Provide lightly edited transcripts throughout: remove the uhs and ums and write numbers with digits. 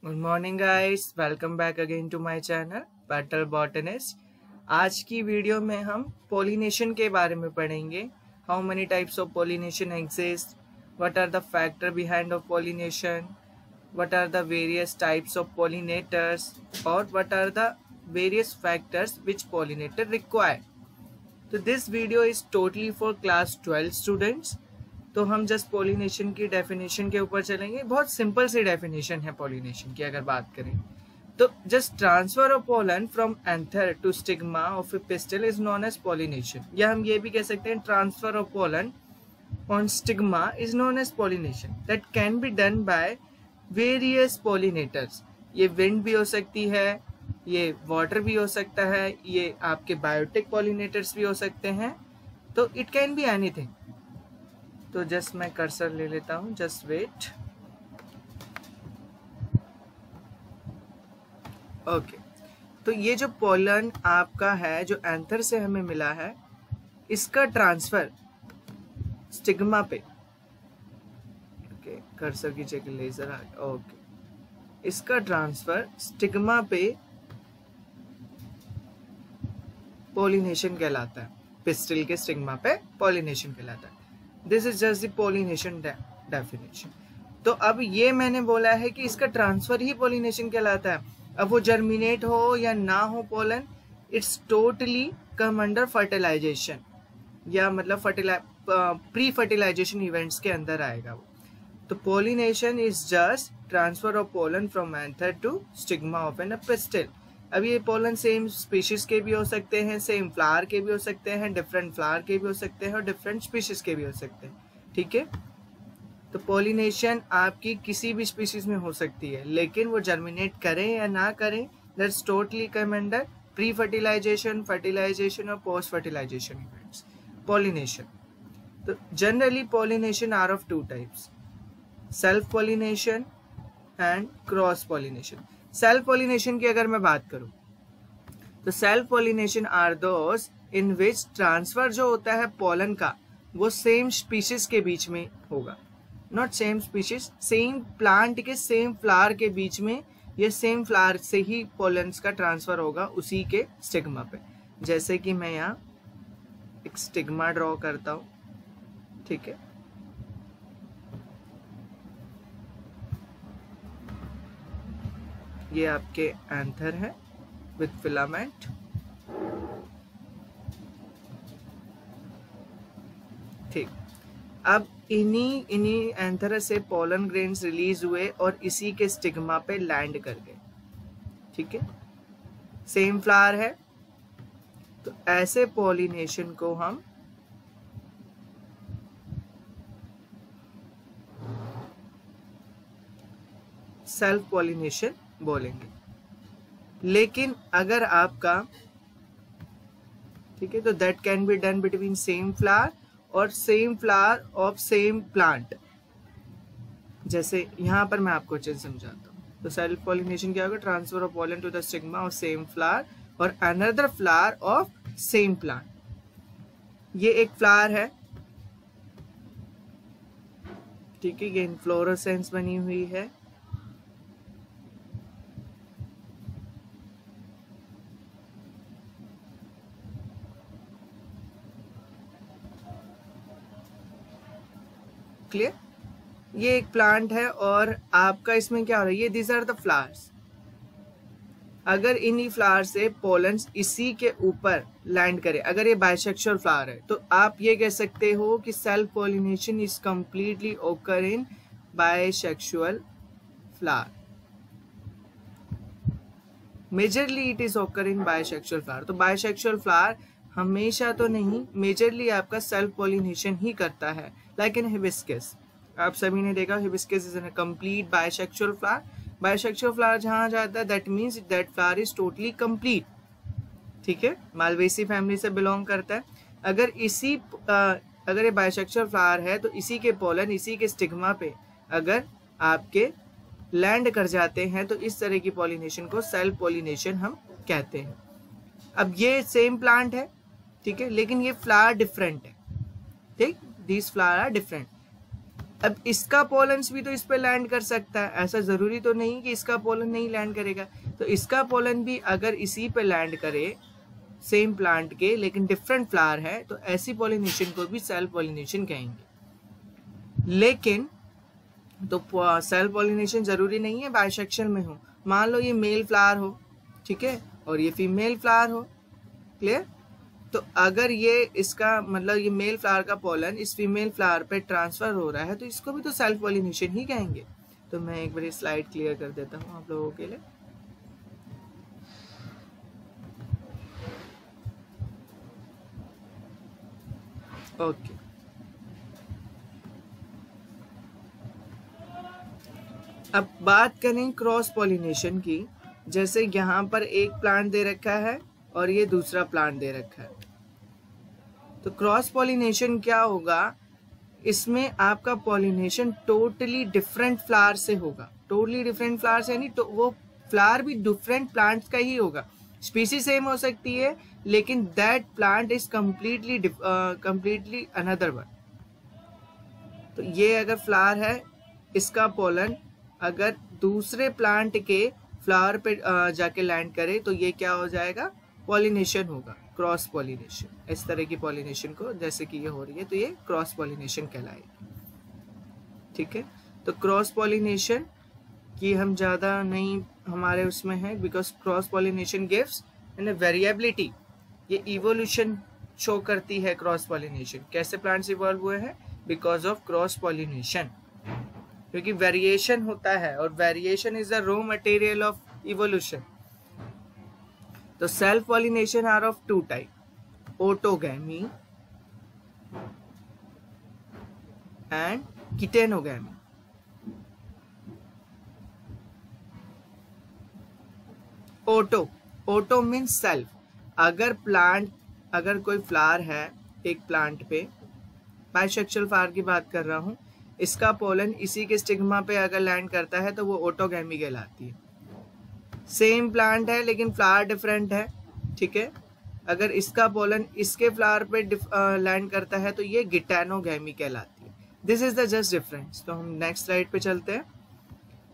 Good morning guys, welcome back again to my channel battle botanist. आज की video में हम पोलिनेशन के बारे में पढ़ेंगे। How many types of pollination exist, what are the factor behind of pollination, what are the various types of pollinators और what are the various factors which pollinator require. तो this video is totally for class 12 students. तो हम just pollination की definition के ऊपर चलेंगे। बहुत simple सी डेफिनेशन है पोलिनेशन की। अगर बात करें तो just transfer of pollen from anther to stigma of a pistil is known as pollination, या हम ये भी कह सकते हैं transfer of pollen on stigma is known as pollination that can be done by various pollinators. ये wind भी हो सकती है, ये वाटर भी हो सकता है, ये आपके बायोटिक पोलिनेटर्स भी हो सकते हैं। तो इट कैन बी एनीथिंग। तो जस्ट मैं कर्सर ले लेता हूं, जस्ट वेट। ओके, तो ये जो पोलन आपका है जो एंथर से हमें मिला है, इसका ट्रांसफर स्टिग्मा पे, ओके कर्सर की जगह लेजर आ गया, ओके, इसका ट्रांसफर स्टिग्मा पे पोलिनेशन कहलाता है। पिस्टिल के स्टिग्मा पे पोलिनेशन कहलाता है। This is just the pollination definition. तो अब ये मैंने बोला है कि इसका ट्रांसफर ही पोलिनेशन कहलाता है। अब वो जर्मिनेट हो या ना हो pollen, it's totally come under fertilisation, या मतलब प्री फर्टिलाइजेशन इवेंट्स के अंदर आएगा वो। तो pollination is just transfer of pollen from anther to stigma of an pistil. अब ये पोलन सेम स्पीशीज के भी हो सकते हैं, सेम फ्लावर के भी हो सकते हैं, डिफरेंट फ्लावर के भी हो सकते हैं और डिफरेंट स्पीशीज के भी हो सकते हैं। ठीक है, तो पोलिनेशन आपकी किसी भी स्पीशीज में हो सकती है, लेकिन वो जर्मिनेट करें या ना करें, that's totally come under pre fertilisation, fertilisation और पोस्ट फर्टिलाइजेशन इवेंट्स। पोलिनेशन, तो generally pollination are of two types, self pollination and cross pollination. Self pollination की अगर मैं बात करूं तो self pollination are those in which transfer जो होता है पोलन का वो सेम स्पीशीज के बीच में होगा। Not same species, same plant के सेम फ्लावर के बीच में, या सेम फ्लावर से ही पोलन्स का ट्रांसफर होगा उसी के स्टिग्मा पे। जैसे कि मैं यहाँ एक स्टिग्मा ड्रॉ करता हूं, ठीक है, ये आपके एंथर है विथ फिलामेंट। ठीक, अब इन्हीं एंथर से पोलन ग्रेन्स रिलीज हुए और इसी के स्टिग्मा पे लैंड कर गए। ठीक है, सेम फ्लावर है, तो ऐसे पोलिनेशन को हम सेल्फ पोलिनेशन बोलेंगे। लेकिन अगर आपका, ठीक है, तो that can be done between same flower और same flower of same plant. जैसे यहां पर मैं आपको चीज समझाता हूं। तो सेल्फ पोलिनेशन क्या होगा? Transfer of pollen to the stigma of same flower और another flower of same plant. ये एक फ्लावर है, ठीक है, ये इन्फ्लोरेसेंस बनी हुई है। क्लियर? ये एक प्लांट है और आपका इसमें क्या हो रहा है? ये दिस आर द फ्लावर्स। अगर इन्हीं फ्लावर से पोलन्स इसी के ऊपर लैंड करे, अगर ये बाइसेक्सुअल फ्लावर है, तो आप ये कह सकते हो कि self pollination is completely occur in bisexual flower. Majorly it is occur in bisexual flower. तो बाइसेक्सुअल फ्लावर हमेशा तो नहीं, मेजरली आपका सेल्फ पोलिनेशन ही करता है। लाइक इन हिबिस्कस, आप सभी ने देखा hibiscus is a complete bisexual flower. Bisexual flower जहां जाता है that means that flower is totally complete. ठीक है, मालवेसी फैमिली से बिलोंग करता है। अगर ये बाइसेक्सुअल फ्लावर है तो इसी के पोलन इसी के स्टिग्मा पे अगर आपके लैंड कर जाते हैं तो इस तरह की पोलिनेशन को सेल्फ पोलिनेशन हम कहते हैं। अब ये सेम प्लांट है, ठीक है, लेकिन ये फ्लावर डिफरेंट है। ठीक, दीज फ्लावर आर डिफरेंट। अब इसका पोलन्स भी तो इस पे लैंड कर सकता है, ऐसा जरूरी तो नहीं कि इसका पोलन नहीं लैंड करेगा। तो इसका पोलन भी अगर इसी पे लैंड करे सेम प्लांट के लेकिन डिफरेंट फ्लावर है तो ऐसी पॉलिनेशन को भी सेल्फ पॉलिनेशन कहेंगे। लेकिन तो सेल्फ पॉलिनेशन जरूरी नहीं है बाइसेक्शुअल में हो। मान लो ये मेल फ्लावर हो, ठीक है, और ये फीमेल फ्लावर हो, क्लियर। तो अगर ये इसका मतलब ये मेल फ्लावर का पोलन इस फीमेल फ्लावर पे ट्रांसफर हो रहा है तो इसको भी तो सेल्फ पॉलिनेशन ही कहेंगे। तो मैं एक बार स्लाइड क्लियर कर देता हूँ आप लोगों के लिए। ओके, अब बात करें क्रॉस पॉलिनेशन की। जैसे यहाँ पर एक प्लांट दे रखा है और ये दूसरा प्लांट दे रखा है, तो क्रॉस पॉलिनेशन क्या होगा, इसमें आपका पॉलिनेशन टोटली डिफरेंट फ्लावर से होगा। टोटली डिफरेंट फ्लावर से यानी तो वो फ्लावर भी डिफरेंट प्लांट्स का ही होगा। स्पीसीज सेम हो सकती है लेकिन that plant is completely another one. तो ये अगर फ्लावर है, इसका पोलन अगर दूसरे प्लांट के फ्लावर पे जाके लैंड करे तो ये क्या हो जाएगा, पॉलिनेशन होगा, क्रॉस पॉलिनेशन। इस तरह की पॉलिनेशन को जैसे कि ये हो रही है तो ये क्रॉस पॉलिनेशन कहलाएगी, ठीक है। तो क्रॉस पॉलिनेशन की हम ज़्यादा नहीं हमारे उसमें है, because cross pollination gives and variability. ये इवोल्यूशन शो करती है क्रॉस पॉलिनेशन। कैसे प्लांट्स इवॉल्व हुए हैं, बिकॉज ऑफ क्रॉस पॉलिनेशन, क्योंकि वेरिएशन होता है और variation is the raw material of evolution. तो self pollination are of two type, autogamy and geitonogamy. Auto means self. अगर कोई फ्लावर है एक प्लांट पे, बाइसेक्सुअल फ्लावर की बात कर रहा हूं, इसका पोलन इसी के स्टिग्मा पे अगर लैंड करता है तो वो ऑटोगैमी कहलाती है। सेम प्लांट है लेकिन फ्लावर डिफरेंट है, ठीक है। अगर इसका पोलन इसके फ्लावर पे लैंड करता है तो ये गिटेनोगैमी कहलाती है। This is the just difference. तो हम नेक्स्ट स्लाइड पे चलते हैं।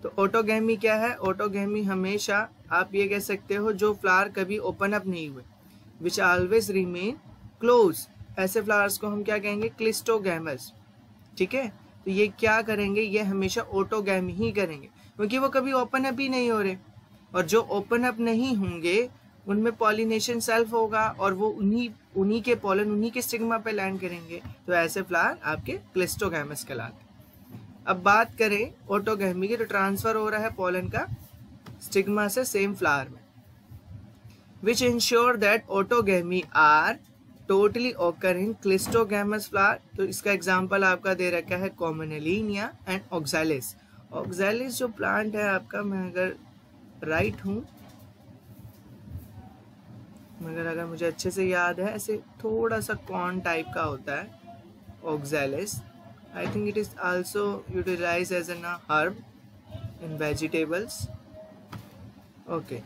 तो ऑटोगैमी क्या है, ऑटोगैमी हमेशा आप ये कह सकते हो जो फ्लावर कभी ओपन अप नहीं हुए, विच ऑलवेज रिमेन क्लोज, ऐसे फ्लावर्स को हम क्या कहेंगे, क्लिस्टोगैमस, ठीक है। तो ये क्या करेंगे, ये हमेशा ऑटोगैमी ही करेंगे क्योंकि वो कभी ओपन अप ही नहीं हो रहे, और जो ओपन अप नहीं होंगे उनमें पॉलिनेशन सेल्फ होगा और वो उन्हीं के पोलन उन्हीं के स्टिग्मा पे लैंड करेंगे। तो ऐसे फ्लावर आपके क्लिस्टोगैमस कहलाते हैं। अब बात करें ऑटोगैमी की, तो ट्रांसफर हो रहा है पोलन का स्टिग्मा से सेम फ्लावर में, which ensure that autogamy are totally occur in cleistogamous flower. तो इसका एग्जांपल आपका दे रखा है कॉमनेलिनिया एंड ऑक्सैलिस। ऑक्सैलिस जो प्लांट है आपका, मैं अगर राइट हूँ, मगर अगर मुझे अच्छे से याद है, ऐसे थोड़ा सा कॉर्न टाइप का होता है oxalis. I think it is also utilised as an herb in vegetables. Okay,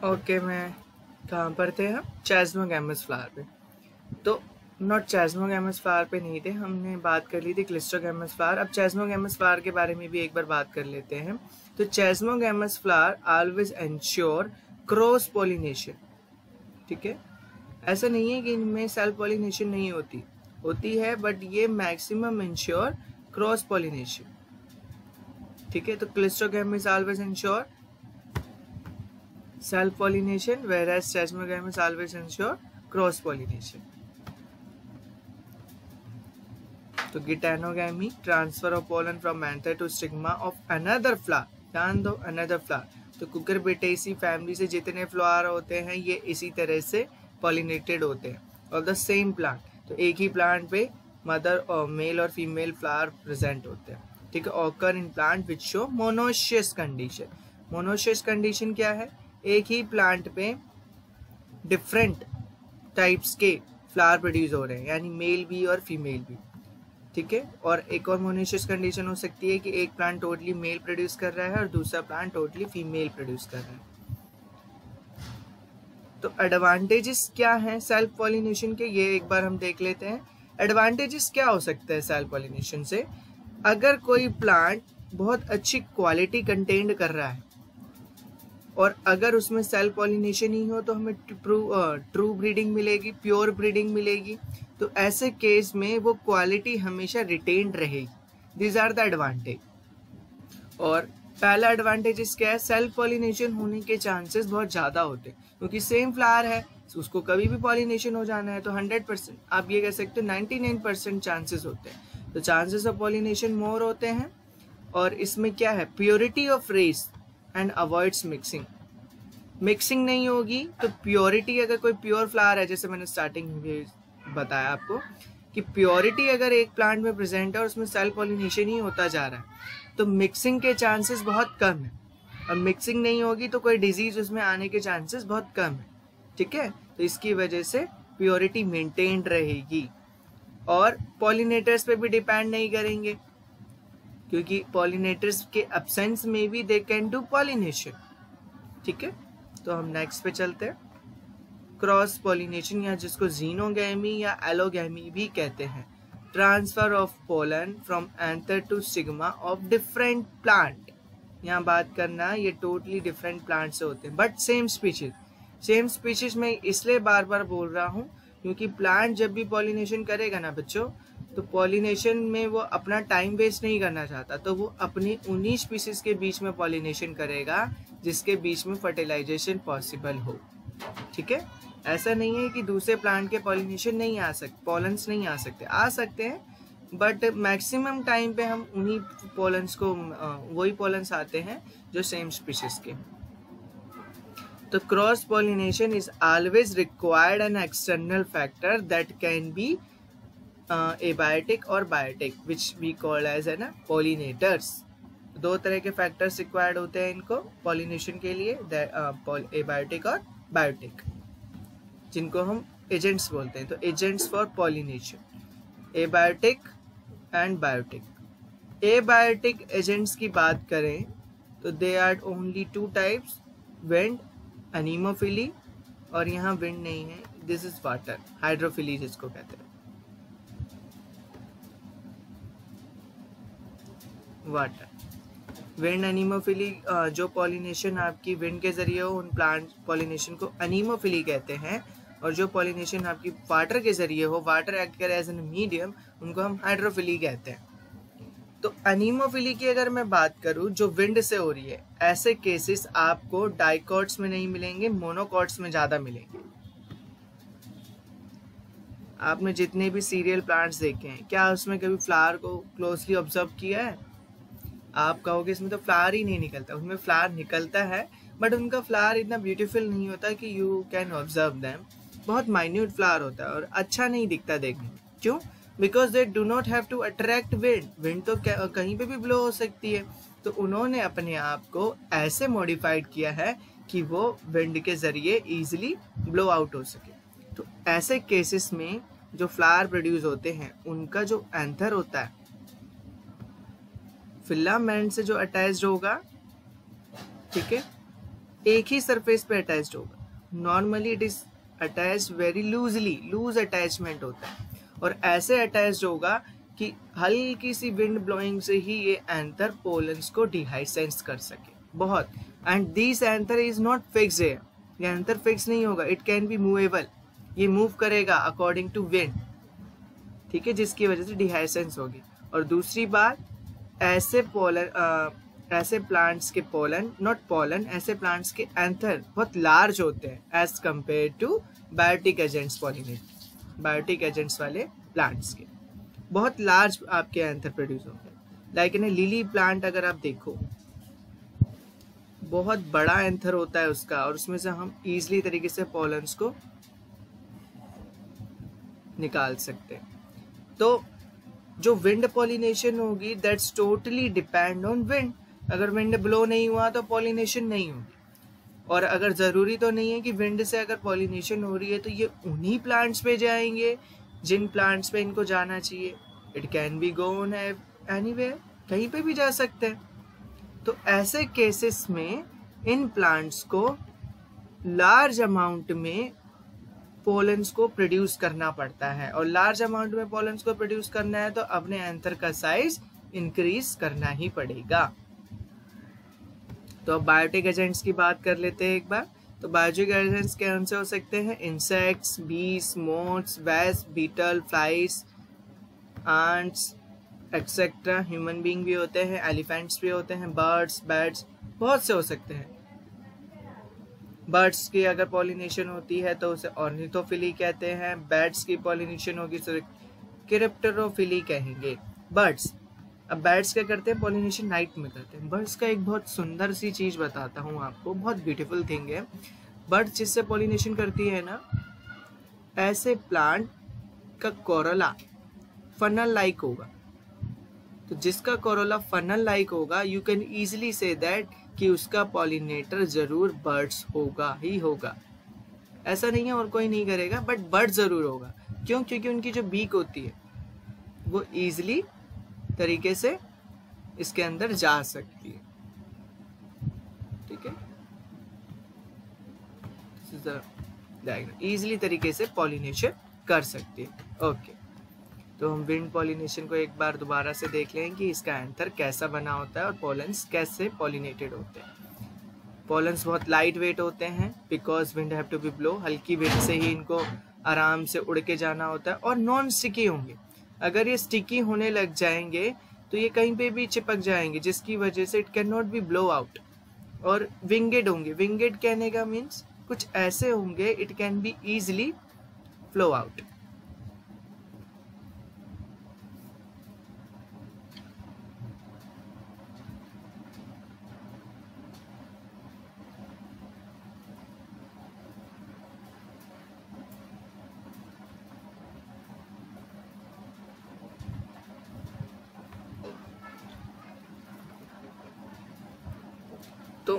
okay, मैं कहाँ पर थे हम, चेस्मोगैमस फ्लावर पे। तो नॉट चेस्मोगैमस फ्लावर पे नहीं थे, हमने बात कर ली थी क्लिस्टोगैमस फ्लावर। अब चेस्मोगैमस फ्लावर के बारे में भी एक बार बात कर लेते हैं। तो chasmogamous flower always ensure cross pollination, ठीक है। ऐसा नहीं है कि इनमें सेल्फ पॉलिनेशन नहीं होती है, बट ये मैक्सिमम एंश्योर क्रॉस पॉलिनेशन, ठीक है। तो cleistogamous always ensure self pollination, whereas Chesmogam always ensure cross pollination. तो geitonogamy, transfer of pollen from anther to stigma of another flower, ध्यान दो अनदर फ्लावर। तो कुकुरबिटेसी फैमिली से जितने फ्लावर होते हैं ये इसी तरह से पॉलिनेटेड होते हैं ऑफ द सेम प्लांट। तो एक ही प्लांट पे मदर और मेल और फीमेल फ्लावर प्रेजेंट होते हैं, ठीक है। Occur in plant which show monoecious condition. Monoecious condition क्या है? एक ही प्लांट पे डिफरेंट टाइप्स के फ्लावर प्रोड्यूस हो रहे हैं, यानी मेल भी और फीमेल भी, ठीक है। और एक और मोनोशियस कंडीशन हो सकती है कि एक प्लांट टोटली मेल प्रोड्यूस कर रहा है और दूसरा प्लांट टोटली फीमेल प्रोड्यूस कर रहा है। तो एडवांटेजेस क्या हैं सेल्फ पॉलिनेशन के, ये एक बार हम देख लेते हैं। एडवांटेजेस क्या हो सकता है सेल्फ पॉलिनेशन से? अगर कोई प्लांट बहुत अच्छी क्वालिटी कंटेन कर रहा है और अगर उसमें सेल्फ पॉलिनेशन ही हो तो हमें ट्रू ब्रीडिंग मिलेगी, प्योर ब्रीडिंग मिलेगी। तो ऐसे केस में वो क्वालिटी हमेशा रिटेन्ड रहेगी। These are the advantage. और पहला एडवांटेज क्या है? सेल्फ पॉलिनेशन होने के चांसेस बहुत ज़्यादा होते हैं, क्योंकि सेम फ्लावर है, उसको कभी भी पॉलिनेशन हो जाना है। तो 100%, आप ये कह सकते हो 99% चांसेस होते हैं। तो चांसेस ऑफ पॉलिनेशन मोर होते हैं। और इसमें क्या है? Purity of race and avoids mixing. Mixing नहीं होगी तो प्योरिटी, अगर कोई प्योर फ्लावर है, जैसे मैंने स्टार्टिंग में बताया आपको कि प्योरिटी अगर एक प्लांट में प्रेजेंट है और उसमें सेल्फ पॉलिनेशन ही होता जा रहा है तो मिक्सिंग के चांसेस बहुत कम है। और मिक्सिंग नहीं होगी तो कोई डिजीज उसमें आने के चांसेस बहुत कम है, ठीक है। तो इसकी वजह से प्योरिटी मेंटेन्ड रहेगी। और पॉलिनेटर्स पे भी डिपेंड नहीं करेंगे, क्योंकि पॉलिनेटर्स के एब्सेंस में भी दे कैन डू पॉलिनेशन, ठीक है। तो हम नेक्स्ट पे चलते हैं। क्रॉस पॉलिनेशन, या जिसको जीनोगैमी या एलोगैमी भी कहते हैं, transfer of pollen from anther to stigma of different plant. यहाँ बात करना ये टोटली डिफरेंट प्लांट से होते हैं but same species. Same species में इसलिए बार बार बोल रहा हूँ क्योंकि प्लांट जब भी पॉलिनेशन करेगा ना बच्चों, तो पॉलिनेशन में वो अपना टाइम वेस्ट नहीं करना चाहता, तो वो अपनी उन्हीं स्पीशीज के बीच में पॉलिनेशन करेगा जिसके बीच में फर्टिलाइजेशन पॉसिबल हो, ठीक है। ऐसा नहीं है कि दूसरे प्लांट के पॉलिनेशन नहीं आ सकते, पॉलन्स नहीं आ सकते, आ सकते हैं, बट मैक्सिमम टाइम पे हम उन्हीं पॉलन्स को वही पॉलन्स आते हैं जो सेम स्पीशीज के। तो cross pollination is always required an external factor that can be abiotic और biotic, which we call as an pollinators. दो तरह के फैक्टर्स रिक्वायर्ड होते हैं इनको पॉलिनेशन के लिए, एबायोटिक और बायोटिक, जिनको हम एजेंट्स बोलते हैं। तो agents for pollination, abiotic and biotic. Abiotic agents की बात करें तो they are only two types, wind, anemophily, और यहाँ विंड नहीं है, दिस इज वाटर, हाइड्रोफिली जिसको कहते हैं, वाटर। विंड, एनीमोफिली, जो पॉलिनेशन आपकी विंड के जरिए हो उन प्लांट पॉलिनेशन को एनीमोफिली कहते हैं, और जो पॉलिनेशन आपकी वाटर के जरिए हो, वाटर एक्ट करे एज एन मीडियम, उनको हम हाइड्रोफिली कहते हैं। तो एनीमोफिली की अगर मैं बात करूं जो विंड से हो रही है, ऐसे केसेस आपको डाइकॉट्स में नहीं मिलेंगे, मोनोकॉट्स में ज्यादा मिलेंगे। आपने जितने भी सीरियल प्लांट्स देखे हैं, क्या उसमें कभी फ्लावर को क्लोजली ऑब्जर्व किया है? आप कहोगे इसमें तो फ्लावर ही नहीं निकलता। उसमें फ्लावर निकलता है बट उनका फ्लावर इतना ब्यूटीफुल नहीं होता कि यू कैन ऑब्जर्व देम। बहुत माइन्यूट फ्लावर होता है और अच्छा नहीं दिखता देखने में। क्यों? Because they do not have to attract wind. Wind तो कहीं पे भी ब्लो हो सकती है, तो उन्होंने अपने आप को ऐसे मॉडिफाइड किया है कि वो विंड के जरिए इजीली ब्लो आउट हो सके। तो ऐसे केसेस में जो फ्लावर प्रोड्यूस होते हैं उनका जो एंथर होता है फिलामेंट से जो अटैच्ड होगा, ठीक है, एक ही सरफेस पे अटैच्ड होगा। Normally it is attached very loosely, loose attachment होता है, और ऐसे अटैच्ड होगा कि हल्की सी विंड ब्लोइंग से ही ये एंथर पोलन्स को डिहाइसेंस कर सके बहुत। And this anther is not fix है, ये एंथर फिक्स नहीं होगा, इट कैन बी मूवेबल, ये मूव करेगा अकॉर्डिंग टू विंड, ठीक है, जिसकी वजह से डिहाइसेंस होगी। और दूसरी बात, ऐसे प्लांट्स के पोलन, नॉट पोलन, ऐसे प्लांट्स के एंथर बहुत लार्ज होते हैं as compare to biotic agents, pollinate biotic agents वाले प्लांट्स के। बहुत लार्ज आपके एंथर प्रोड्यूस होंगे। लाइक इन लिली प्लांट अगर आप देखो, बहुत बड़ा एंथर होता है उसका, और उसमें से हम इजीली तरीके से पॉलन्स को निकाल सकते हैं। तो जो विंड पॉलिनेशन होगी that's totally depend on wind. अगर विंड ब्लो नहीं हुआ तो पॉलिनेशन नहीं होगी, और अगर ज़रूरी तो नहीं है कि विंड से अगर पॉलिनेशन हो रही है तो ये उन्हीं प्लांट्स पे जाएंगे जिन प्लांट्स पे इनको जाना चाहिए। It can be gone anywhere, कहीं पे भी जा सकते हैं। तो ऐसे केसेस में इन प्लांट्स को लार्ज अमाउंट में पोलन्स को प्रोड्यूस करना पड़ता है, और लार्ज अमाउंट में पोलन्स को प्रोड्यूस करना है तो अपने एंथर का साइज इंक्रीज करना ही पड़ेगा। तो अब बायोटिक एजेंट्स की बात कर लेते हैं एक बार। तो बायोटिक एजेंट्स कौन से हो सकते हैं? Insects, bees, moths, wasp, beetle, flies, ants etcetera. Human being भी होते हैं, एलिफेंट्स भी होते हैं, बर्ड्स, बैट्स, बहुत से हो सकते हैं। बर्ड्स की अगर पॉलिनेशन होती है तो उसे ऑर्निथोफिली कहते हैं, बैट्स की पॉलिनेशन होगी तो क्रिप्टेरोफिली कहेंगे। बर्ड्स, अब बैट्स क्या करते हैं? पॉलिनेशन नाइट में करते हैं। बर्ड्स का एक बहुत सुंदर सी चीज बताता हूँ आपको, बहुत ब्यूटीफुल थिंग है। बर्ड्स जिससे पॉलिनेशन करती है ना, ऐसे प्लांट का कोरोला फनल लाइक होगा। तो जिसका कोरोला फनल लाइक होगा, you can easily say that कि उसका पॉलिनेटर जरूर बर्ड्स होगा ही होगा। ऐसा नहीं है और कोई नहीं करेगा, बट बर्ड जरूर होगा। क्यों? क्योंकि उनकी जो बीक होती है वो इजिली तरीके से इसके अंदर जा सकती है। ठीक है, इजिली तरीके से पॉलिनेशन कर सकती है। ओके, तो हम विंड पॉलिनेशन को एक बार दोबारा से देख लें कि इसका एंथर कैसा बना होता है और पोलन्स कैसे पॉलिनेटेड होते हैं। पोलन्स बहुत लाइट वेट होते हैं because wind have to be blow. हल्की विंड से ही इनको आराम से उड़ के जाना होता है, और नॉन स्टिकी होंगे। अगर ये स्टिकी होने लग जाएंगे तो ये कहीं पे भी चिपक जाएंगे, जिसकी वजह से it can not be blow out. और विंगेड होंगे। विंगेड कहने का मीन्स कुछ ऐसे होंगे, it can be easily flow out. तो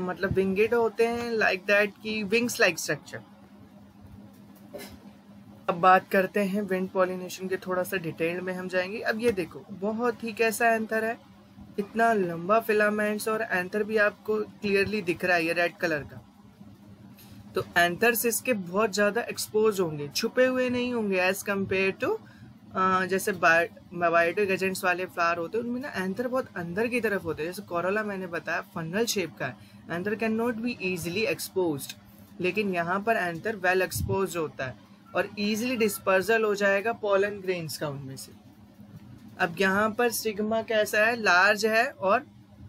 मतलब विंगेड होते हैं लाइक दैट की विंग्स लाइक स्ट्रक्चर। अब बात करते हैं विंड पॉलिनेशन के, थोड़ा सा डिटेल में हम जाएंगे। अब ये देखो, बहुत ही कैसा एंथर है, इतना लंबा फिलामेंट्स, और एंथर भी आपको क्लियरली दिख रहा है ये रेड कलर का। तो एंथर्स इसके बहुत ज्यादा एक्सपोज होंगे, छुपे हुए नहीं होंगे एज कम्पेयर टू जैसे बायोटिक एजेंट्स वाले फ्लावर होते हैं, उनमें ना एंथर बहुत अंदर की तरफ होते हैं। जैसे कोरोला मैंने बताया फनल शेप का है, anther can not be easily exposed, लेकिन यहाँ पर एंथर वेल एक्सपोज्ड होता है और इजीली डिस्पर्सल हो जाएगा पॉलन ग्रेन्स का उनमें से। अब यहाँ पर स्टिग्मा कैसा है? लार्ज है और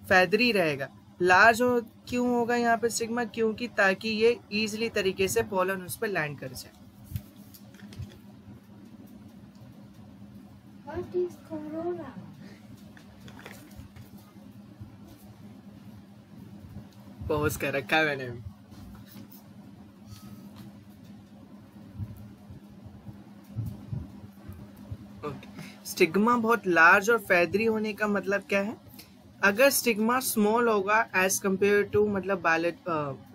फेदरी रहेगा। लार्ज क्यों होगा यहाँ पे स्टिग्मा? क्योंकि ताकि ये इजीली तरीके से पॉलन उस पर लैंड कर जाए। What is corona? पॉज कर रखा है मैंने भी। स्टिग्मा बहुत लार्ज और फेदरी होने का मतलब क्या है? अगर स्टिग्मा स्मॉल होगा एज कंपेयर टू मतलब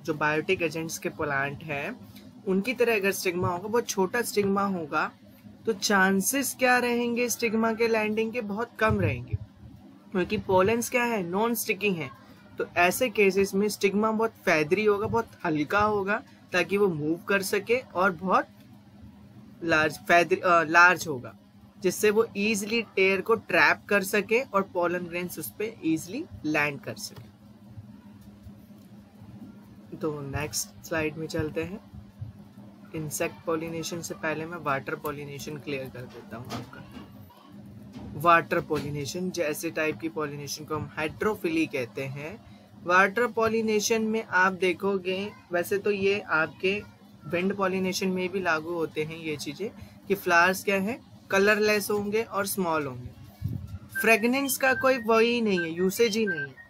जो बायोटिक एजेंट्स के प्लांट हैं उनकी तरह अगर स्टिग्मा होगा, बहुत छोटा स्टिग्मा होगा, तो चांसेस क्या रहेंगे स्टिग्मा के लैंडिंग के? बहुत कम रहेंगे, क्योंकि पोलन्स क्या है? नॉन स्टिकी हैं। तो ऐसे केसेस में स्टिग्मा बहुत फेदरी होगा, बहुत हल्का होगा, ताकि वो मूव कर सके, और बहुत लार्ज होगा, जिससे वो इजीली एयर को ट्रैप कर सके और पोलन ग्रेन्स उस पर इजीली लैंड कर सके। तो नेक्स्ट स्लाइड में चलते हैं। इंसेक्ट पॉलिनेशन से पहले मैं वाटर पॉलिनेशन क्लियर कर देता हूँ आपका। वाटर पॉलिनेशन, जैसे टाइप की पॉलिनेशन को हम हाइड्रोफिली कहते हैं। वाटर पॉलिनेशन में आप देखोगे, वैसे तो ये आपके विंड पॉलिनेशन में भी लागू होते हैं ये चीजें, कि फ्लावर्स क्या है? कलरलेस होंगे और स्मॉल होंगे। फ्रेगनेंस का कोई वही नहीं है, यूसेज ही नहीं है।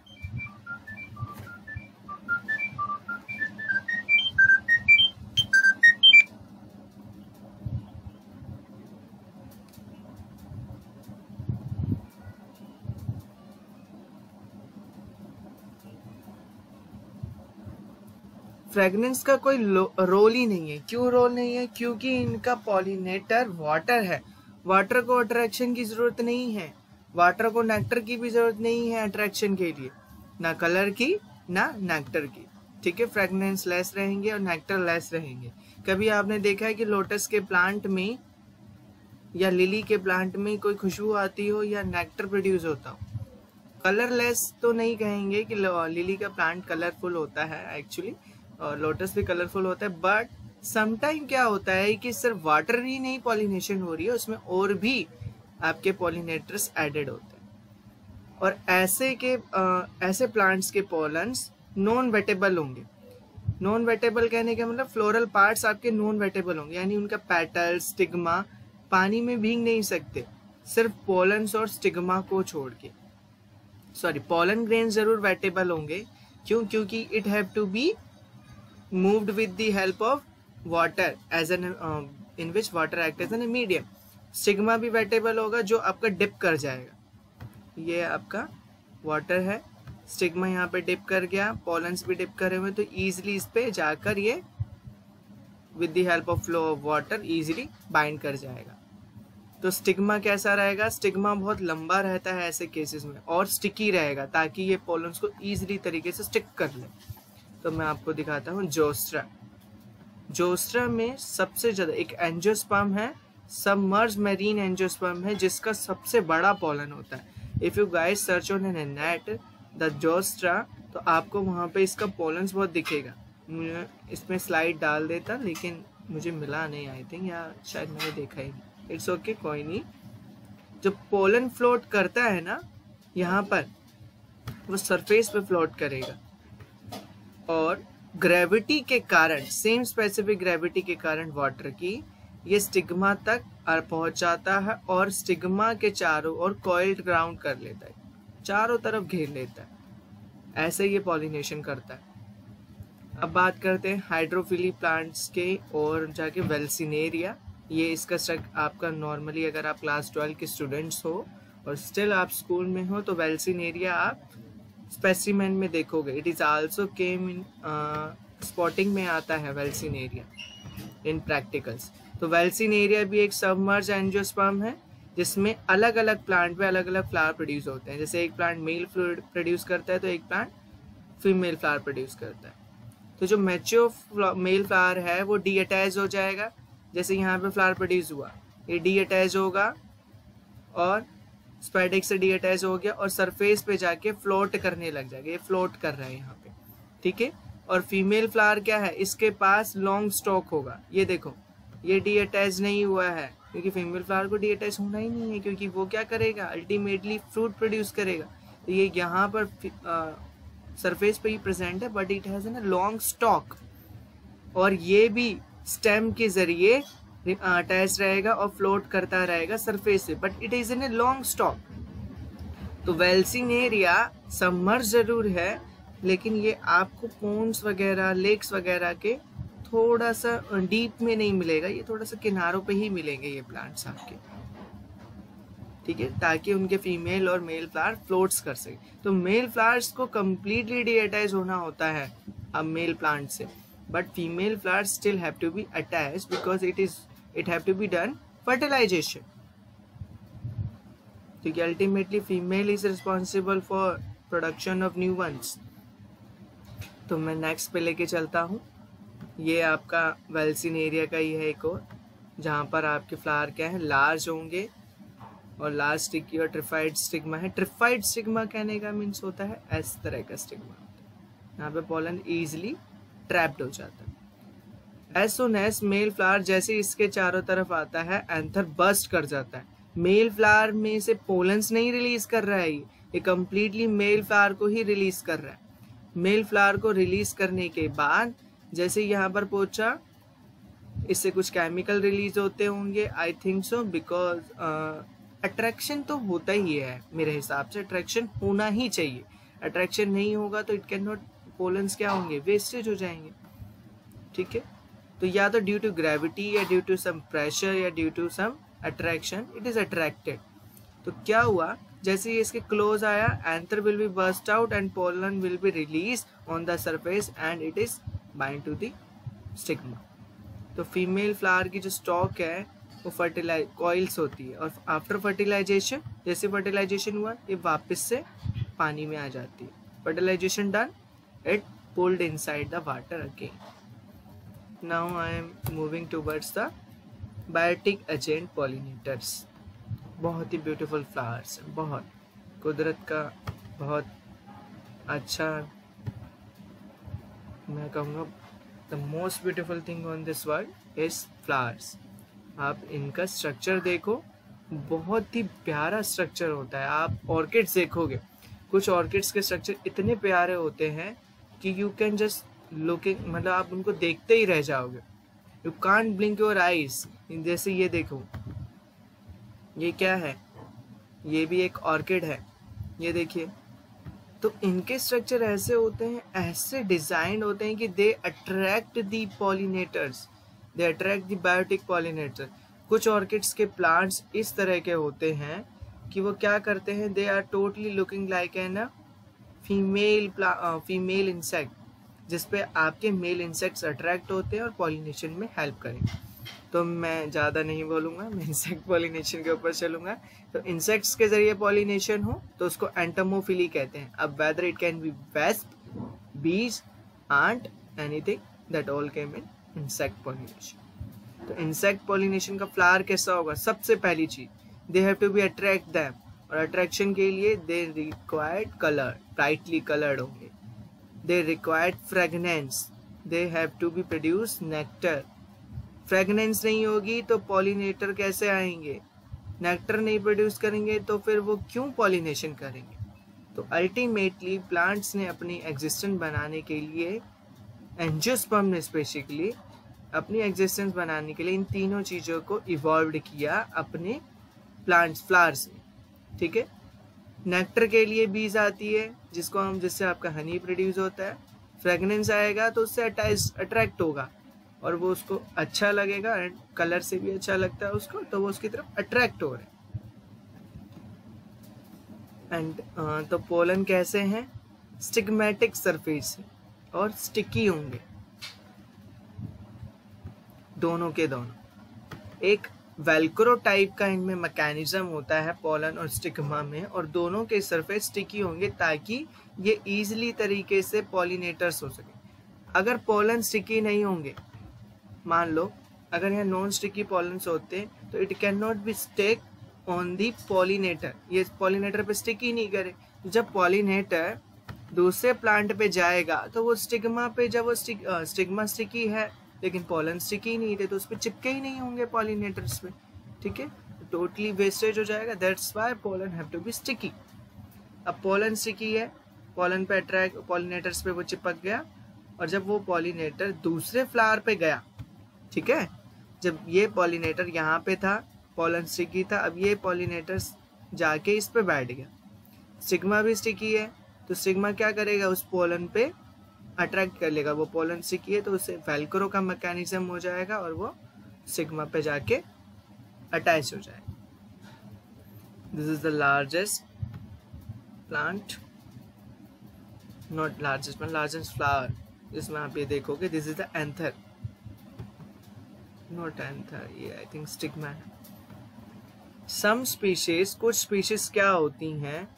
फ्रेगनेंस का कोई रोल ही नहीं है। क्यों रोल नहीं है? क्योंकि इनका पॉलिनेटर वाटर है। वाटर को अट्रैक्शन की जरूरत नहीं है, वाटर को नेक्टर की भी जरूरत नहीं है अट्रैक्शन के लिए, ना कलर की ना नेक्टर की। ठीक है, फ्रेगनेंस लेस रहेंगे और नेक्टर लेस रहेंगे। कभी आपने देखा है कि लोटस के प्लांट में या लिली के प्लांट में कोई खुशबू आती हो या नेक्टर प्रोड्यूस होता हो? कलरलेस तो नहीं कहेंगे कि लिली का प्लांट कलरफुल होता है एक्चुअली, और लोटस भी कलरफुल होता है, बट समटाइम क्या होता है कि सिर्फ वाटर ही नहीं पॉलिनेशन हो रही है, उसमें और भी आपके पॉलिनेटर्स एडेड होते हैं। और ऐसे प्लांट्स के पॉलन्स नॉन वेटेबल होंगे। नॉन वेटेबल कहने का मतलब फ्लोरल पार्ट्स आपके नॉन वेटेबल होंगे, यानी उनका पेटल स्टिग्मा पानी में भीग नहीं सकते, सिर्फ पोलन्स और स्टिग्मा को छोड़ के। सॉरी, पोलन ग्रेन जरूर वेटेबल होंगे। क्यों? क्योंकि it have to be moved with the help of water as an in which water act as an medium. Stigma भी वेटेबल होगा जो आपका डिप कर जाएगा। ये आपका वाटर है, स्टिग्मा यहाँ पे डिप कर गया, पोलन्स भी डिप करे हुए, तो इजीली इस पे जाकर ये with the help of flow of water easily bind कर जाएगा। तो स्टिग्मा कैसा रहेगा? स्टिग्मा बहुत लंबा रहता है ऐसे केसेस में और स्टिकी रहेगा, ताकि ये पोलन्स को इजीली तरीके से स्टिक कर ले। तो मैं आपको दिखाता हूँ जोस्ट्रा। जोस्ट्रा में सबसे ज्यादा एक एंजियोस्पर्म है, सबमर्ज मैरीन एंजियोस्पर्म है, जिसका सबसे बड़ा पोलन होता है। If you guys search on an net the Zostera, तो आपको वहां पे इसका पोलन्स बहुत दिखेगा। मुझे इसमें स्लाइड डाल देता, लेकिन मुझे मिला नहीं आई थिंक, या शायद मैंने देखा ही नहीं। इट्स ओके, कोई नहीं। जब पोलन फ्लोट करता है ना यहाँ पर, वो सरफेस पे फ्लोट करेगा और ग्रेविटी के कारण, सेम स्पेसिफिक ग्रेविटी के कारण वाटर की, ये स्टिग्मा तक पहुंच जाता है और स्टिग्मा के चारों ओर कॉइल्ड ग्राउंड कर लेता है, चारों तरफ घेर लेता है। ऐसे ये पॉलिनेशन करता है। अब बात करते हैं हाइड्रोफिली प्लांट्स के और जाके वेल्सिनेरिया। ये इसका आपका नॉर्मली अगर आप क्लास 12 के स्टूडेंट्स हो और स्टिल आप स्कूल में हो, तो वेल्सिनेरिया आप स्पेसिमेन में देखोगे। It is also came in spotting में आता है वेल्सिनेरिया इन प्रैक्टिकल्स। तो वेल्सिनेरिया भी एक सबमर्ज एंजियोस्पर्म है, जिसमें अलग अलग प्लांट में अलग अलग फ्लावर प्रोड्यूस होते हैं। जैसे एक प्लांट मेल प्रोड्यूस करता है तो एक प्लांट फीमेल फ्लावर प्रोड्यूस करता है। तो जो मैच्योर मेल फ्लावर है वो डी अटैच हो जाएगा, जैसे यहाँ पे फ्लावर प्रोड्यूस हुआ, ये डी अटैच होगा और स्पेडिक्स से डी अटैच हो गया और सरफेस पे जाके फ्लोट करने लग जाएगा। ये फ्लोट कर रहा है यहाँ पे, ठीक है। और फीमेल फ्लावर क्या है, इसके पास लॉन्ग स्टॉक होगा। ये देखो, ये डी अटैच नहीं हुआ है, क्योंकि फीमेल फ्लावर को डी अटैच होना ही नहीं है, क्योंकि वो क्या करेगा, अल्टीमेटली फ्रूट प्रोड्यूस करेगा। तो ये यहाँ पर सरफेस पे ही प्रेजेंट है, but it has an long stock, और ये भी स्टेम के जरिए अटैच रहेगा और फ्लोट करता रहेगा सरफेस से, but it is in a long stock. तो वेल्सिनेरिया सबमर्ज जरूर है, लेकिन ये आपको पोन्ड्स वगैरह, लेक्स वगैरह के थोड़ा सा डीप में नहीं मिलेगा, ये थोड़ा सा किनारों पे ही मिलेंगे ये प्लांट्स आपके, ठीक है, ताकि उनके फीमेल और मेल फ्लावर फ्लोट्स कर सके। तो मेल फ्लावर्स को कंप्लीटली डी अटैच होना होता है अब मेल प्लांट से, but female flowers still have to be attached because it have to be done fertilization, क्योंकि ultimately female is responsible for production of new ones. तो मैं next पे लेके चलता हूँ। ये आपका वेल्सिनेरिया का ही है एक और, जहाँ पर आपके फ्लावर क्या है, लार्ज होंगे और लार्ज स्टिकी और ट्रिफाइड स्टिग्मा है। ट्रिफाइड स्टिग्मा कहने का मीन्स होता है इस तरह का स्टिग्मा होता है, यहाँ पे पोलन इजीली ट्रैप्ड हो जाता है। As soon as male flower जैसे इसके चारों तरफ आता है, एंथर बर्स्ट कर जाता है। मेल फ्लावर में से पोलन्स नहीं रिलीज कर रहा है, ये कंप्लीटली मेल फ्लावर को ही रिलीज कर रहा है। मेल फ्लावर को रिलीज करने के बाद जैसे यहाँ पर पहुंचा, इससे कुछ केमिकल रिलीज होते होंगे, I think so, because attraction तो होता ही है मेरे हिसाब से, अट्रैक्शन होना ही चाहिए। अट्रैक्शन नहीं होगा तो इट कैन नॉट, पोलन्स क्या होंगे, वेस्टेज हो जाएंगे। ठीक है, तो या तो ड्यू टू ग्रेविटी या ड्यू टू सम प्रेशर या due to some attraction it is attracted. तो क्या हुआ, जैसे ही इसके क्लोज आया, anther will be burst out and pollen will be release on the surface and it is bind to the stigma. तो female flower की जो स्टॉक है वो फर्टिलाइज कॉइल्स होती है, और आफ्टर फर्टिलाइजेशन, जैसे फर्टिलाइजेशन हुआ ये वापस से पानी में आ जाती है। Fertilization done, it pulled inside the water again. Now I am moving towards the biotic agent pollinators. बहुत ही ब्यूटीफुल फ्लावर्स हैं, बहुत कुदरत का बहुत अच्छा, मैं कहूँगा the most beautiful thing on this world is flowers. आप इनका स्ट्रक्चर देखो, बहुत ही प्यारा स्ट्रक्चर होता है। आप ऑर्किड्स देखोगे, कुछ ऑर्किड्स के स्ट्रक्चर इतने प्यारे होते हैं कि यू कैन जस्ट लुकिंग, मतलब आप उनको देखते ही रह जाओगे, you can't blink your eyes. जैसे ये देखो, ये क्या है, ये भी एक ऑर्किड है, ये देखिए। तो इनके स्ट्रक्चर ऐसे होते हैं, ऐसे डिजाइन होते हैं कि they attract the pollinators, they attract the biotic pollinator. कुछ ऑर्किड्स के प्लांट्स इस तरह के होते हैं कि वो क्या करते हैं, they are totally looking like an female insect, जिसपे आपके मेल इंसेक्ट्स अट्रैक्ट होते हैं और पॉलिनेशन में हेल्प करेंगे। तो मैं ज़्यादा नहीं बोलूँगा, मैं इंसेक्ट पॉलिनेशन के ऊपर चलूँगा। तो इंसेक्ट्स के जरिए पॉलिनेशन हो तो उसको एंटोमोफिली कहते हैं। अब whether it can be wasp, bees, ant, anything, that all came in insect pollination. तो इंसेक्ट पॉलिनेशन का फ्लावर कैसा होगा, सबसे पहली चीज they have to be attract them, और अट्रैक्शन के लिए they required colour, brightly coloured होंगे। They required fragrance, they have to be produce nectar. Fragrance नहीं होगी तो पॉलिनेटर कैसे आएंगे, नेक्टर नहीं प्रोड्यूस करेंगे तो फिर वो क्यों पॉलिनेशन करेंगे। तो अल्टीमेटली प्लांट्स ने अपनी एग्जिस्टेंस बनाने के लिए, एंजियोस्पर्म ने स्पेसिफिकली अपनी एग्जिस्टेंस बनाने के लिए इन तीनों चीज़ों को इवॉल्व किया अपने प्लांट्स, फ्लावर्स में। ठीक है, नेक्टर के लिए बीज आती है जिसको हम, जिससे आपका हनी प्रोड्यूस होता है। फ्रेगनेंस आएगा तो उससे अट्रैक्ट होगा और वो उसको अच्छा लगेगा, एंड कलर से भी अच्छा लगता है उसको, तो वो उसकी तरफ अट्रैक्ट हो रहे हैं। एंड तो पोलन कैसे हैं, स्टिग्मेटिक सरफेस और स्टिकी होंगे, दोनों के दोनों। एक वेलक्रो टाइप का इनमें मैकेनिज्म होता है पोलन और स्टिग्मा में, और दोनों के सरफेस स्टिकी होंगे ताकि ये इजीली तरीके से पॉलिनेटर्स हो सके। अगर पोलन स्टिकी नहीं होंगे, मान लो अगर यहाँ नॉन स्टिकी पोलन्स होते तो it can not be stick on the pollinator, ये पॉलिनेटर पे स्टिक ही नहीं करे। जब पॉलिनेटर दूसरे प्लांट पे जाएगा तो वो स्टिग्मा पे, जब वो स्टिग्मा स्टिकी है लेकिन पोलन स्टिकी नहीं थे तो उस पर चिपके ही नहीं होंगे पॉलिनेटर्स पे। ठीक है, टोटली वेस्टेज हो जाएगा, that's why pollen have to be sticky. अब पोलन स्टिकी है, पोलन पे अट्रैक्ट, पॉलिनेटर्स पे वो चिपक गया, और जब वो पॉलिनेटर दूसरे फ्लावर पे गया, ठीक है, जब ये पॉलिनेटर यहाँ पे था, पोलन स्टिकी था, अब ये पॉलिनेटर जाके इस पे बैठ गया, स्टिग्मा भी स्टिकी है, तो स्टिग्मा क्या करेगा, उस पोलन पे अट्रैक्ट कर लेगा। वो पोलन स्टिकी है तो उससे वेलक्रो का मैकेनिज्म हो जाएगा और वो स्टिग्मा पे जाके अटैच हो जाएगा। This is the largest plant, not largest plant, largest flower, जिसमें आप ये देखोगे, this is the anther, not anther, ये आई थिंक स्टिग्मा है। सम स्पीशीज, कुछ स्पीशीज क्या होती हैं,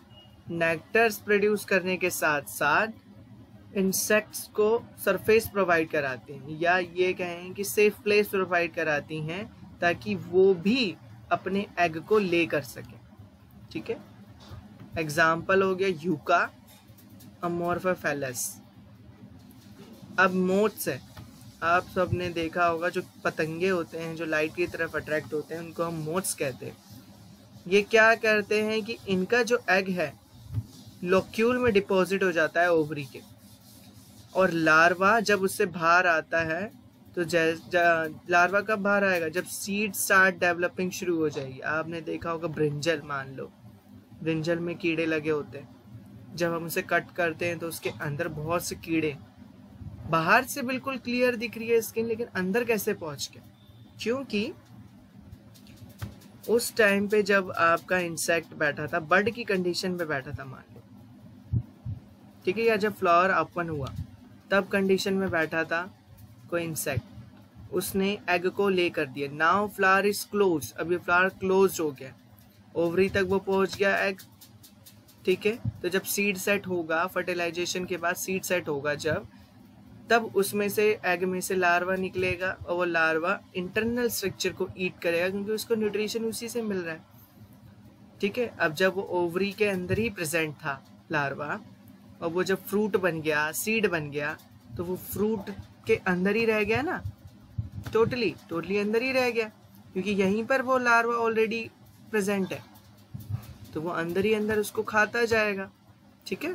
नेक्टर्स प्रोड्यूस करने के साथ साथ इंसेक्ट्स को सरफेस प्रोवाइड कराते हैं, या ये कहें कि सेफ प्लेस प्रोवाइड कराती हैं ताकि वो भी अपने एग को ले कर सके। ठीक है, एग्जाम्पल हो गया यूका, अमोर्फोफेलस। अब मोथ्स है, आप सब ने देखा होगा, जो पतंगे होते हैं जो लाइट की तरफ अट्रैक्ट होते हैं उनको हम मोथ्स कहते हैं। ये क्या करते हैं कि इनका जो एग है लोक्यूल में डिपॉजिट हो जाता है ओवरी के, और लार्वा जब उससे बाहर आता है तो लार्वा कब बाहर आएगा? जब सीड स्टार्ट डेवलपिंग शुरू हो जाएगी। आपने देखा होगा ब्रिंजल, मान लो ब्रिंजल में कीड़े लगे होते हैं, जब हम उसे कट करते हैं तो उसके अंदर बहुत से कीड़े, बाहर से बिल्कुल क्लियर दिख रही है स्किन, लेकिन अंदर कैसे पहुंच गए? क्योंकि उस टाइम पे जब आपका इंसेक्ट बैठा था, बर्ड की कंडीशन पे बैठा था मान लो, ठीक है, या जब फ्लावर ओपन हुआ तब कंडीशन में बैठा था कोई इंसेक्ट, उसने एग को ले कर दिया। नाउ फ्लावर इज क्लोज, अभी फ्लावर क्लोज हो गया, ओवरी तक वो पहुंच गया एग, ठीक है। तो जब सीड सेट होगा, फर्टिलाइजेशन के बाद सीड सेट होगा जब, तब उसमें से एग में से लार्वा निकलेगा और वो लार्वा इंटरनल स्ट्रक्चर को ईट करेगा, क्योंकि उसको न्यूट्रिशन उसी से मिल रहा है, ठीक है। अब जब वो ओवरी के अंदर ही प्रेजेंट था लार्वा, और वो जब फ्रूट बन गया, सीड बन गया, तो वो फ्रूट के अंदर ही रह गया ना, टोटली अंदर ही रह गया, क्योंकि यहीं पर वो लार्वा ऑलरेडी प्रेजेंट है, तो वो अंदर ही अंदर उसको खाता जाएगा, ठीक है।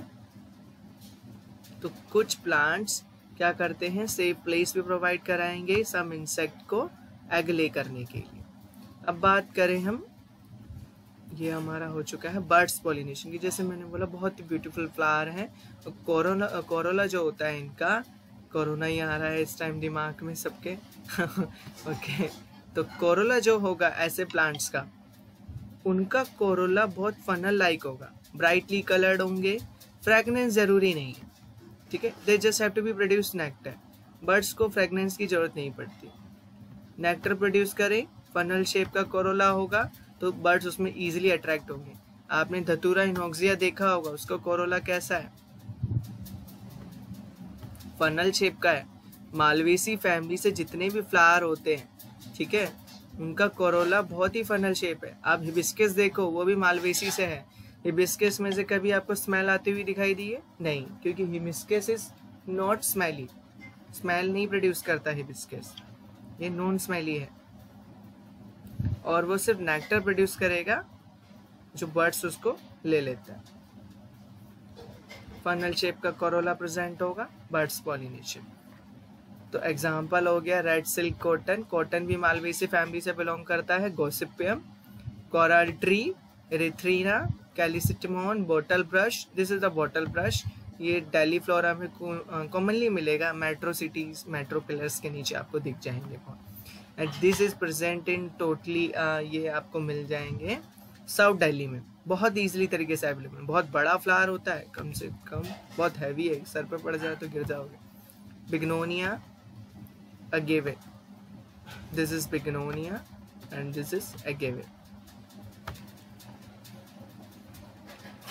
तो कुछ प्लांट्स क्या करते हैं, सेफ प्लेस भी प्रोवाइड कराएंगे सम इंसेक्ट को एग ले करने के लिए। अब बात करें हम, ये हमारा हो चुका है बर्ड्स पॉलिनेशन की। जैसे मैंने बोला बहुत ही ब्यूटीफुल फ्लावर है। कोरोला जो होता है इनका, कोरोना ही आ रहा है इस टाइम दिमाग में सबके ओके, तो कोरोला जो होगा ऐसे प्लांट्स का, उनका कोरोला बहुत फनल लाइक होगा, ब्राइटली कलर्ड होंगे, फ्रेगनेंस जरूरी नहीं है, ठीक है। They just have to be produce nectar. Birds को फ्रेगनेंस की जरूरत नहीं पड़ती, नेक्टर प्रोड्यूस करें, फनल शेप का कोरोला होगा तो बर्ड्स उसमें इजीली अट्रैक्ट होंगे। आपने धतूरा इनॉक्सिया देखा होगा, उसका कोरोला कैसा है? फनल शेप का है। मालवेसी फैमिली से जितने भी फ्लावर होते हैं, ठीक है, उनका कोरोला बहुत ही फनल शेप है। आप हिबिस्कस देखो, वो भी मालवेसी से है। हिबिस्कस में से कभी आपको स्मेल आती हुई दिखाई दी है? नहीं, क्योंकि hibiscus is not smelly, smell नहीं प्रोड्यूस करता हिबिस्कस, ये नॉन स्मेली है, और वो सिर्फ नेक्टर प्रोड्यूस करेगा जो बर्ड्स उसको ले लेते हैं। फनल शेप का कोरोला प्रेजेंट होगा, बर्ड्स पॉलिनेशन। तो एग्जाम्पल हो गया रेड सिल्क कॉटन, कॉटन भी मालवेसी फैमिली से बिलोंग करता है। Gossypium, coral tree, Erythrina, Callistemon, bottle brush, this is the bottle brush. ये दिल्ली फ्लोरा में कॉमनली मिलेगा, मेट्रो सिटीज, मेट्रो पिलर्स के नीचे आपको दिख जाएंगे बहुत। And this is present in totally, ये आपको मिल जाएंगे साउथ दिल्ली में, बहुत ईजिली तरीके से अवेलेबल। बहुत बड़ा फ्लावर होता है, कम से कम बहुत हैवी है, सर पे पड़ जाए तो गिर जाओगे। Bignonia agave, this is Bignonia and this is agave.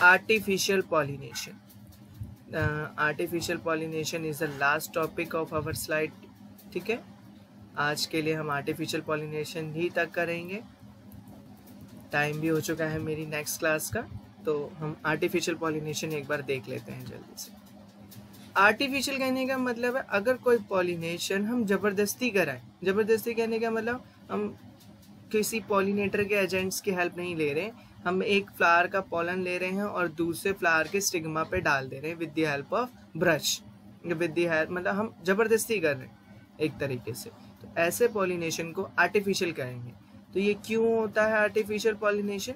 Artificial pollination, artificial pollination is the last topic of our slide, ठीक है। आज के लिए हम आर्टिफिशियल पॉलिनेशन ही तक करेंगे, टाइम भी हो चुका है मेरी नेक्स्ट क्लास का, तो हम आर्टिफिशियल पॉलिनेशन एक बार देख लेते हैं जल्दी से। आर्टिफिशियल कहने का मतलब है अगर कोई पॉलिनेशन हम जबरदस्ती कराएं, जबरदस्ती कहने का मतलब हम किसी पॉलिनेटर के एजेंट्स की हेल्प नहीं ले रहे, हम एक फ्लावर का पॉलन ले रहे हैं और दूसरे फ्लावर के स्टिग्मा पे डाल दे रहे हैं with the help of brush, with the help, मतलब हम जबरदस्ती कर रहे हैं एक तरीके से, तो ऐसे पॉलिनेशन को आर्टिफिशियल कहेंगे। तो ये क्यों होता है आर्टिफिशियल पॉलिनेशन?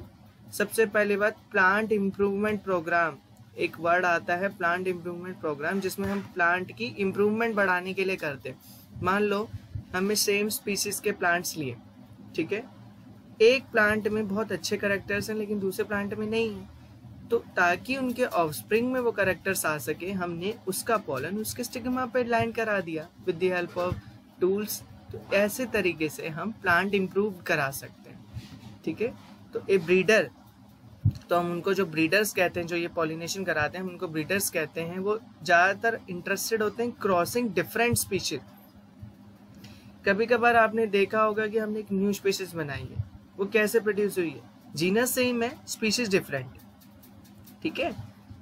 सबसे पहली बात, प्लांट इम्प्रूवमेंट प्रोग्राम, एक वर्ड आता है प्लांट इम्प्रूवमेंट प्रोग्राम, जिसमें हम प्लांट की इम्प्रूवमेंट बढ़ाने के लिए करते हैं। मान लो हमने सेम स्पीसीज के प्लांट्स लिए, ठीक है, एक प्लांट में बहुत अच्छे कैरेक्टर्स हैं लेकिन दूसरे प्लांट में नहीं है, तो ताकि उनके ऑफस्प्रिंग में वो कैरेक्टर्स आ सके, हमने उसका पॉलन उसके स्टिग्मा पे लैंड करा दिया with the help of tools. तो ऐसे तरीके से हम प्लांट इम्प्रूव करा सकते हैं, ठीक है। तो ए ब्रीडर, तो हम उनको जो ब्रीडर्स कहते हैं, जो ये पॉलिनेशन कराते हैं, हम उनको ब्रीडर्स कहते हैं। वो ज़्यादातर इंटरेस्टेड होते हैं क्रॉसिंग डिफरेंट स्पीशीज। कभी कभार आपने देखा होगा कि हमने एक न्यू स्पीशीज बनाई है, वो कैसे प्रोड्यूस हुई है? जीनस सेम है, स्पीशीज डिफरेंट, ठीक है।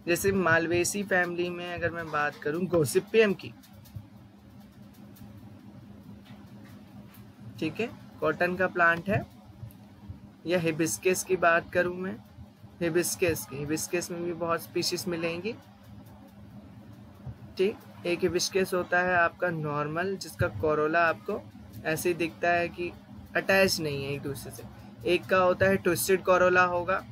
जैसे मालवेसी फैमिली में अगर मैं बात करूं गॉसिपियम की, ठीक है, कॉटन का प्लांट है, या हिबिस्कस की बात करूं मैं, हिबिस्कस की, हिबिस्कस में भी बहुत स्पीशीज मिलेंगी। ठीक, एक हिबिस्कस होता है आपका नॉर्मल, जिसका कोरोला आपको ऐसे ही दिखता है कि अटैच नहीं है एक दूसरे से। एक का होता है ट्विस्टेड कोरोला होगा,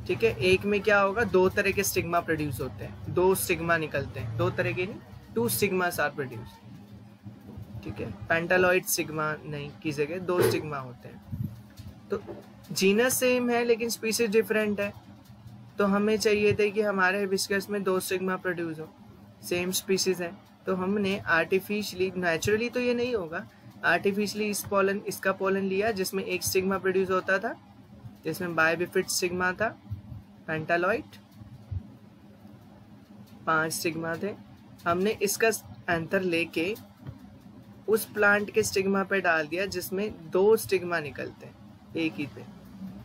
ठीक है। एक में क्या होगा, दो तरह के स्टिग्मा प्रोड्यूस होते हैं, दो स्टिग्मा निकलते हैं, दो तरह के नहीं, 2 स्टिग्मास आर प्रोड्यूस, ठीक है। पेंटालॉइड स्टिग्मा नहीं की जगह 2 स्टिग्मा होते हैं। तो जीनस सेम है लेकिन स्पीसीज डिफरेंट है, तो हमें चाहिए थे कि हमारे हिबिस्कस में 2 स्टिग्मा प्रोड्यूस हो, सेम स्पीसीज है। तो हमने आर्टिफिशियली, नेचुरली तो ये नहीं होगा, आर्टिफिशियली इसका पोलन लिया जिसमें एक स्टिग्मा प्रोड्यूस होता था, जिसमें बायबिफिड स्टिग्मा था, पेंटालॉइड 5 स्टिग्मा थे। हमने इसका एंथर लेके उस प्लांट के स्टिग्मा पे डाल दिया जिसमें 2 स्टिग्मा निकलते हैं एक ही पे।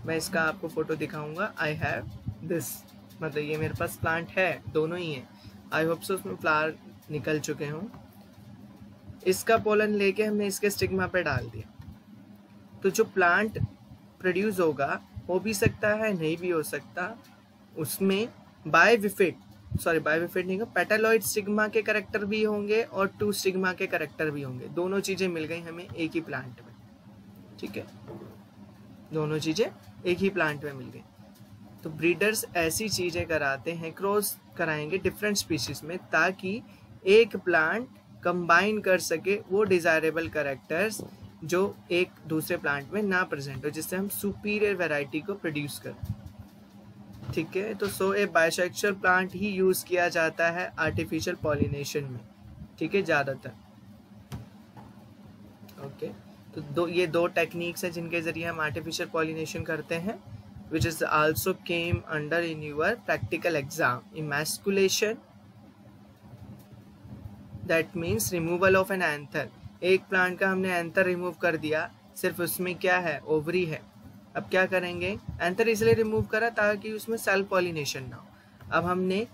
मैं इसका आपको फोटो दिखाऊंगा। आई हैव दिस, मतलब ये मेरे पास प्लांट है, दोनों ही है। आई होप सो उसमें फ्लावर निकल चुके हों। इसका पोलन लेके हमने इसके स्टिग्मा पे डाल दिया, तो जो प्लांट प्रोड्यूस होगा हो भी सकता है, नहीं भी हो सकता। उसमें बायबिफिड नहीं होगा, पेटालॉइड स्टिग्मा के कैरेक्टर भी होंगे और 2 स्टिग्मा के कैरेक्टर भी होंगे। दोनों चीजें मिल गई हमें एक ही प्लांट में, ठीक है, दोनों चीजें एक ही प्लांट में मिल गई। तो ब्रीडर्स ऐसी चीजें कराते हैं, क्रॉस कराएंगे डिफरेंट स्पीशीज में, ताकि एक प्लांट कंबाइन कर सके वो डिजायरेबल कैरेक्टर्स जो एक दूसरे प्लांट में ना प्रेजेंट हो, जिससे हम सुपीरियर वैरायटी को प्रोड्यूस करें, ठीक है। तो सो ए बाइसेक्सुअल प्लांट ही यूज किया जाता है आर्टिफिशियल पॉलिनेशन में, ठीक है, ज्यादातर। ओके, तो ये दो टेक्निक्स हैं जिनके जरिए हम आर्टिफिशियल पॉलिनेशन करते हैं, which is also came under in your practical exam. Emasculation, that means removal of an anther. एक प्लांट का हमने एंथर रिमूव कर दिया, सिर्फ उसमें क्या है, ओवरी है। अब क्या करेंगे, एंथर इसलिए रिमूव करा ताकि उसमें सेल्फ पॉलिनेशन ना हो। अब हमने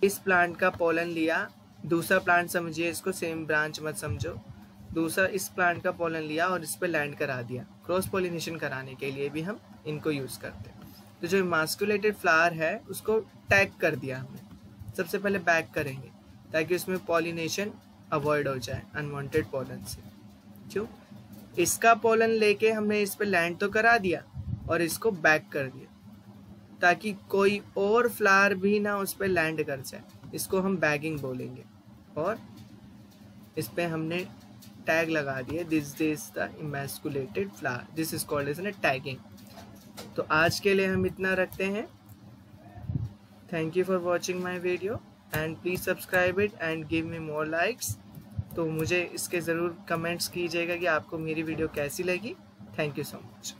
इस प्लांट का पोलन लिया, दूसरा प्लांट समझिए इसको, सेम ब्रांच मत समझो, दूसरा इस प्लांट का पोलन लिया और इस पे लैंड करा दिया। क्रॉस पॉलिनेशन कराने के लिए भी हम इनको यूज करते हैं। तो जो इमास्कुलेटेड फ्लावर है उसको टैग कर दिया हमने, सबसे पहले बैक करेंगे ताकि उसमें पॉलिनेशन अवॉइड हो जाए अनवांटेड पोलन से। क्यों, इसका पोलन लेके हमने इस पे लैंड तो करा दिया और इसको बैक कर दिया ताकि कोई और फ्लावर भी ना उस पे लैंड कर जाए। इसको हम बैगिंग बोलेंगे। और इस पे हमने टैग लगा दिए, this is the emasculated flower, this is called as tagging. तो आज के लिए हम इतना रखते हैं। Thank you for watching my video and please subscribe it and give me more likes. तो मुझे इसके ज़रूर कमेंट्स कीजिएगा कि आपको मेरी वीडियो कैसी लगी। Thank you so much.